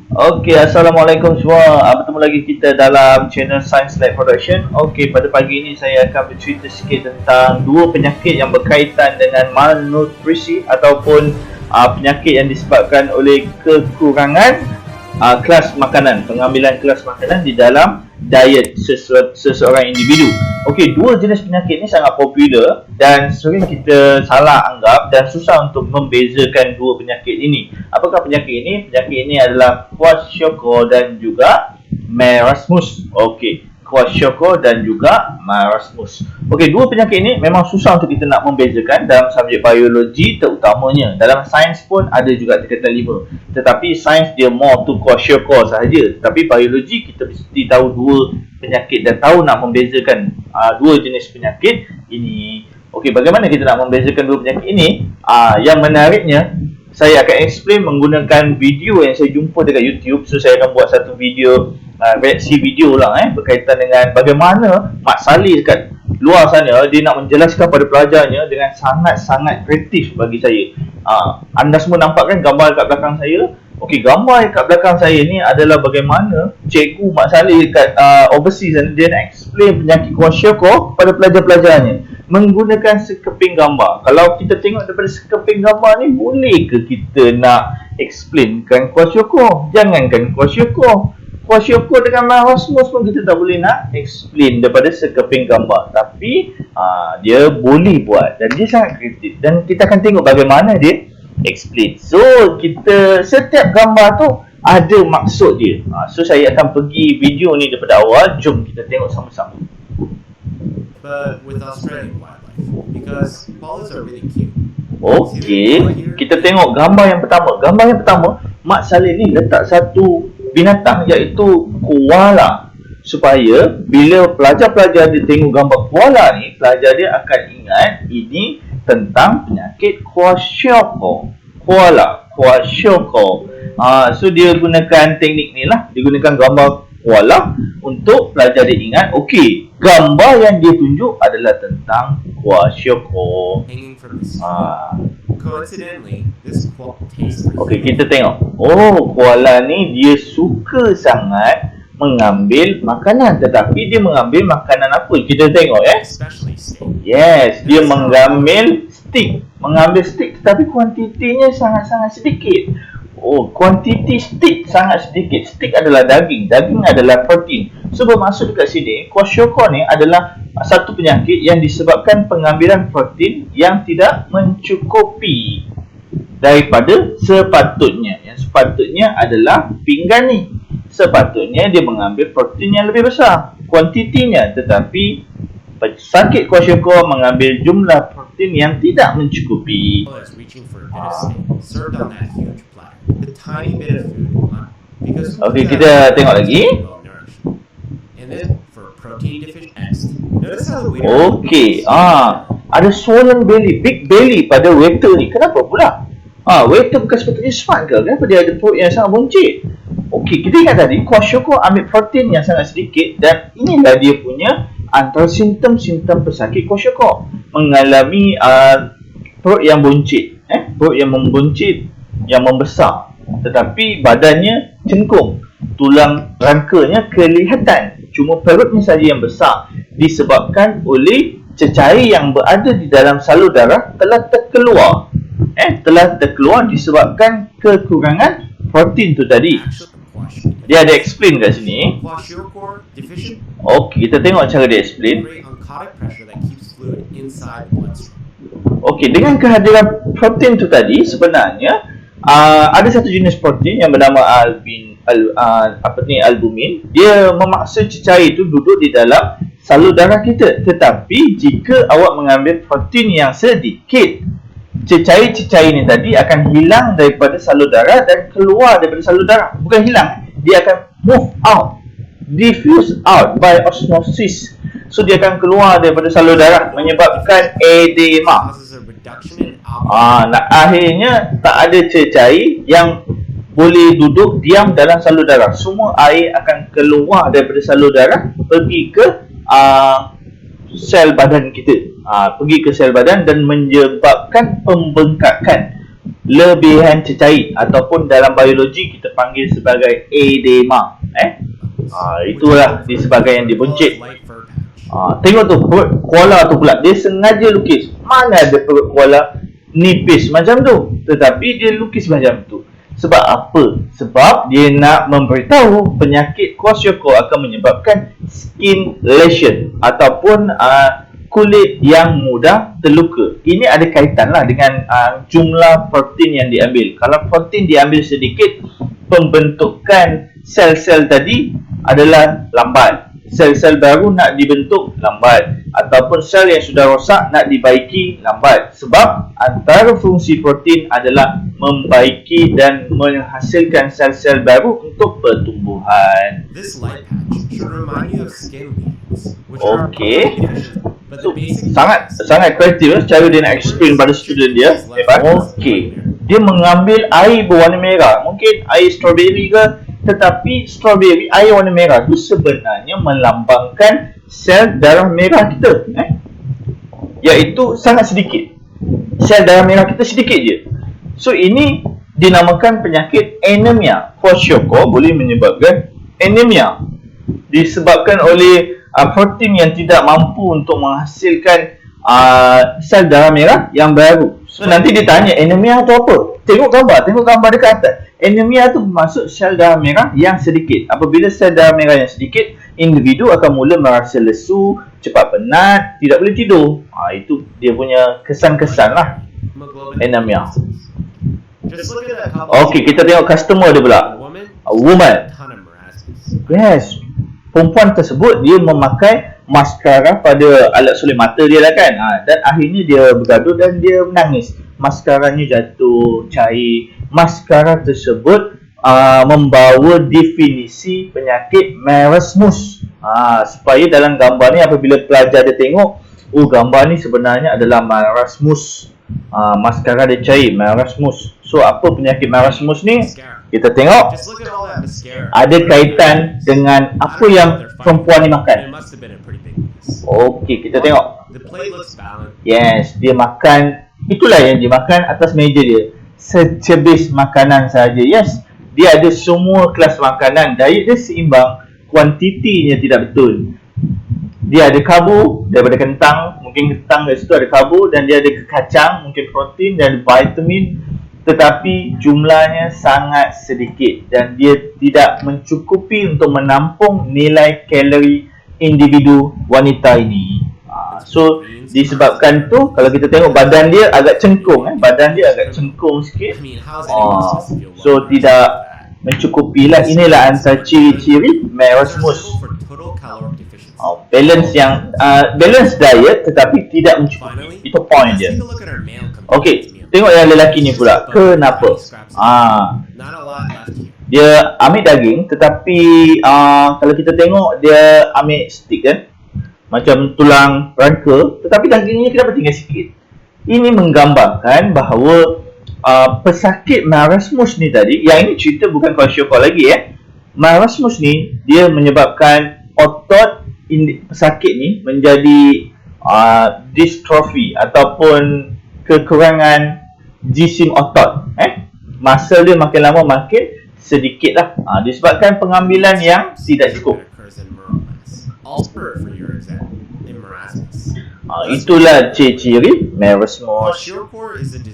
Okey, Assalamualaikum semua. Bertemu lagi kita dalam channel Science Lab Production. Okey, pada pagi ini saya akan bercerita sikit tentang dua penyakit yang berkaitan dengan malnutrisi ataupun penyakit yang disebabkan oleh kekurangan kelas makanan, pengambilan kelas makanan di dalam diet seseorang individu. Okey, dua jenis penyakit ini sangat popular dan sering kita salah anggap dan susah untuk membezakan dua penyakit ini. Apakah penyakit ini? Penyakit ini adalah Kwashiorkor dan juga marasmus. Okey, Kwashiorkor dan juga marasmus. Okey, dua penyakit ini memang susah untuk kita nak membezakan dalam subjek biologi terutamanya. Dalam sains pun ada juga tingkatan 5. Tetapi sains dia more to Kwashiorkor sahaja. Tetapi biologi kita mesti tahu dua penyakit dan tahu nak membezakan dua jenis penyakit ini. Okey, bagaimana kita nak membezakan dua penyakit ini? Yang menariknya, saya akan explain menggunakan video yang saya jumpa dekat YouTube. So saya akan buat satu video, reaksi video lah berkaitan dengan bagaimana Mak Saleh dekat luar sana dia nak menjelaskan pada pelajarnya dengan sangat-sangat kreatif bagi saya. Anda semua nampak kan gambar kat belakang saya? Okey, gambar kat belakang saya ni adalah bagaimana cikgu Mak Saleh dekat overseas sana dia nak explain penyakit Kwashiorkor pada pelajar-pelajarnya menggunakan sekeping gambar. Kalau kita tengok daripada sekeping gambar ni, boleh ke kita nak explainkan Kwashiorkor? Jangankan Kwashiorkor, Kwashiorkor dengan marasmus pun kita tak boleh nak explain daripada sekeping gambar. Tapi dia boleh buat dan dia sangat kreatif dan kita akan tengok bagaimana dia explain. So kita setiap gambar tu ada maksud dia. So saya akan pergi video ni daripada awal. Jom kita tengok sama-sama. But with Australian wildlife, because koalas are really cute. Okey, kita tengok gambar yang pertama. Gambar yang pertama, Mak Saleh ni letak satu binatang iaitu koala, supaya bila pelajar-pelajar dia tengok gambar koala ni, pelajar dia akan ingat ini tentang penyakit Kwashiorkor. Koala, Kwashiorkor. So dia gunakan teknik ni lah, dia gunakan gambar koala untuk pelajar dia ingat, okey, gambar yang dia tunjuk adalah tentang Kwashiorkor. Hanging from the sky. Coincidentally, this koala tastes like Okey, kita tengok. Oh, koala ni dia suka sangat mengambil makanan, tetapi dia mengambil makanan apa? Kita tengok especially steak. Yes, dia mengambil stick. Mengambil stick tetapi kuantitinya sangat-sangat sedikit. Oh, kuantiti stick sangat sedikit. Stick adalah daging. Daging adalah protein. So bermaksud dekat sini, Kwashiorkor ni adalah satu penyakit yang disebabkan pengambilan protein yang tidak mencukupi daripada sepatutnya. Yang sepatutnya adalah pinggan ni. Sepatutnya dia mengambil protein yang lebih besar kuantitinya, tetapi pesakit Kwashiorkor mengambil jumlah protein yang tidak mencukupi. Koala is reaching for a bit of steak served on that huge platter. The tiny bit of food, because Okey, kita tengok lagi. well nourished. And then for protein deficient X. Notice how the waiter. Okey, ada swollen belly, big belly pada waiter ni. Kenapa pula? Waiter bukan sepatutnya smart ke? Kenapa dia ada perut yang sangat buncit? Okey, kita ingat tadi Kwashiorkor ambil protein yang sangat sedikit dan inilah dia punya antara simptom-simptom pesakit Kwashiorkor. Mengalami perut yang buncit, perut yang membuncit, yang membesar, tetapi badannya cengkung, tulang rangkanya kelihatan, cuma perutnya saja yang besar, disebabkan oleh cecair yang berada di dalam salur darah telah terkeluar disebabkan kekurangan protein tu tadi. Dia ada explain kat sini. Kwashiorkor deficient Okey, kita tengok cara dia explain. create oncotic pressure that keeps fluid inside the bloodstream. Okey, dengan kehadiran protein tu tadi, sebenarnya ada satu jenis protein yang bernama albumin. Dia memaksa cecair itu duduk di dalam salur darah kita. Tetapi jika awak mengambil protein yang sedikit, cecair-cecair ni tadi akan hilang daripada salur darah dan keluar daripada salur darah. Bukan hilang, dia akan move out, diffuse out by osmosis. So dia akan keluar daripada salur darah menyebabkan edema. Causes a reduction in albumin. Akhirnya tak ada cecair yang boleh duduk diam dalam salur darah. Semua air akan keluar daripada salur darah pergi ke sel badan kita, pergi ke sel badan dan menyebabkan pembengkakan lebihan cecair ataupun dalam biologi kita panggil sebagai edema. Itulah disebabkan yang dibuncit. Light fur patch. Tengok tu perut koala tu pula, dia sengaja lukis. Mana ada perut koala nipis macam tu, tetapi dia lukis macam tu. Sebab apa? Sebab dia nak memberitahu penyakit kwashiorkor akan menyebabkan skin lesion ataupun kulit yang mudah terluka. Ini ada kaitan lah dengan jumlah protein yang diambil. Kalau protein diambil sedikit, pembentukan sel-sel tadi adalah lambat. Sel-sel baru nak dibentuk lambat, ataupun sel yang sudah rosak nak dibaiki lambat. Sebab antara fungsi protein adalah membaiki dan menghasilkan sel-sel baru untuk pertumbuhan. This light patch should remind you of skin lesions, which are Okey. but So, the basic sangat kreatif cara dia nak explain pada student dia. Hebat. Okey. Dia mengambil air berwarna merah. Mungkin air strawberry ke, tetapi strawberry air warna merah tu sebenarnya melambangkan sel darah merah kita, iaitu sangat sedikit. Sel darah merah kita sedikit je. So ini dinamakan penyakit anemia. Kwashiorkor boleh menyebabkan anemia disebabkan oleh protein yang tidak mampu untuk menghasilkan sel darah merah yang baru. So nanti dia tanya anemia tu apa? Tengok gambar dekat atas. Anemia tu bermaksud sel darah merah yang sedikit. Apabila sel darah merah yang sedikit, individu akan mula merasa lesu, cepat penat, tidak boleh tidur. Itu dia punya kesan-kesan lah hemoglobin. anemia. Just look at that couple. Okey, kita tengok customer dia pula. A woman, Woman. a ton of marasmus. Yes. Perempuan tersebut dia memakai maskara pada alat soleh mata dia lah kan. Dan akhirnya dia bergaduh dan dia menangis. Maskaranya jatuh, cair. Maskara tersebut membawa definisi penyakit marasmus. Supaya dalam gambar ni apabila pelajar dia tengok, gambar ni sebenarnya adalah marasmus. Maskara dia cair, marasmus. So apa penyakit marasmus ni? Mascara. Kita tengok Just look at all that mascara. ada kaitan dengan apa yang perempuan ni It makan. must have been a pretty big mess. Okey, kita tengok. The plate looks balanced. Yes, dia makan, itulah yang dia makan atas meja dia. Secebis makanan saja. Yes, dia ada semua kelas makanan. Diet dia seimbang, kuantitinya tidak betul. Dia ada karbo daripada kentang, mungkin kentang dari situ ada karbo, dan dia ada kacang, mungkin protein, dan ada vitamin, tetapi jumlahnya sangat sedikit dan dia tidak mencukupi untuk menampung nilai kalori individu wanita ini. So disebabkan tu, kalau kita tengok badan dia agak cengkung, badan dia agak cengkung sikit. I mean, how's anyone supposed to feel So well tidak about that? mencukupi lah. Inilah antara ciri-ciri marasmus. For total caloric deficiency. Balance diet tetapi tidak mencukupi. Finally, Itu point let's dia. take a look at our male companion Okey, meal. tengok yang lelaki ni pula. Kenapa? Not a lot left here. Dia ambil daging tetapi kalau kita tengok dia ambil stick kan, macam tulang rangka, tetapi dagingnya kenapa tinggal sikit. Ini menggambarkan bahawa pesakit marasmus ni tadi, yang ini cerita bukan kwashiorkor lagi marasmus ni dia menyebabkan otot pesakit ni menjadi dystrofi ataupun kekurangan jisim otot. Muscle dia makin lama makin sedikit lah. Disebabkan pengambilan yang tidak cukup. Itulah ciri-ciri marasmus.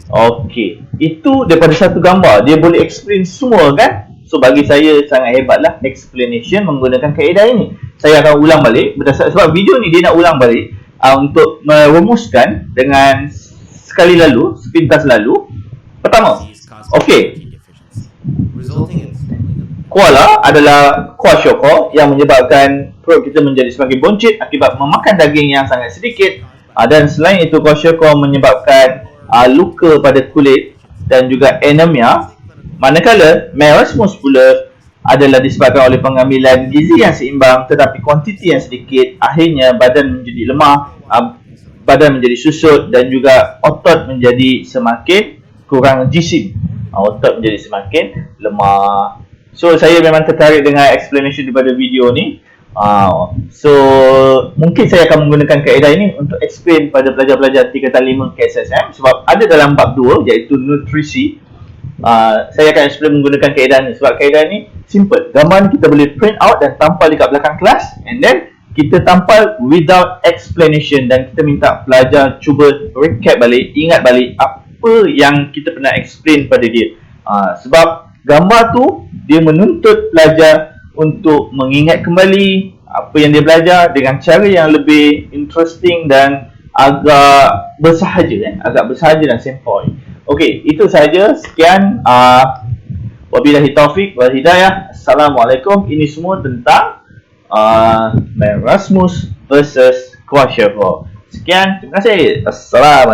Okey, itu daripada satu gambar dia boleh explain semua kan. So bagi saya sangat hebatlah explanation menggunakan kaedah ini. Saya akan ulang balik berdasarkan sebab video ni dia nak ulang balik untuk merumuskan dengan sekali lalu, sepintas lalu. Pertama, okey, koala adalah kwashiorkor yang menyebabkan perut kita menjadi semakin buncit akibat memakan daging yang sangat sedikit. Dan selain itu, kwashiorkor menyebabkan luka pada kulit dan juga anemia. Manakala marasmus pula adalah disebabkan oleh pengambilan gizi yang seimbang tetapi kuantiti yang sedikit. Akhirnya badan menjadi lemah, badan menjadi susut dan juga otot menjadi semakin kurang jisim. Otot menjadi semakin lemah. So saya memang tertarik dengan explanation daripada video ni. So mungkin saya akan menggunakan kaedah ini untuk explain pada pelajar-pelajar tingkatan 5 KSSM sebab ada dalam bab 2 iaitu nutrisi. Saya akan explain menggunakan kaedah ni sebab kaedah ni simple. Gambar ni kita boleh print out dan tampal dekat belakang kelas, and then kita tampal without explanation, dan kita minta pelajar cuba recap balik, ingat balik apa yang kita pernah explain pada dia. Sebab gambar tu dia menuntut pelajar untuk mengingat kembali apa yang dia belajar dengan cara yang lebih interesting dan agak bersahaja, agak bersahaja dan sempoi. Okey, itu sahaja. Sekian. Wabillahi taufik wal hidayah. Assalamualaikum. Ini semua tentang Erasmus versus Quasar. Sekian, terima kasih. Assalamualaikum.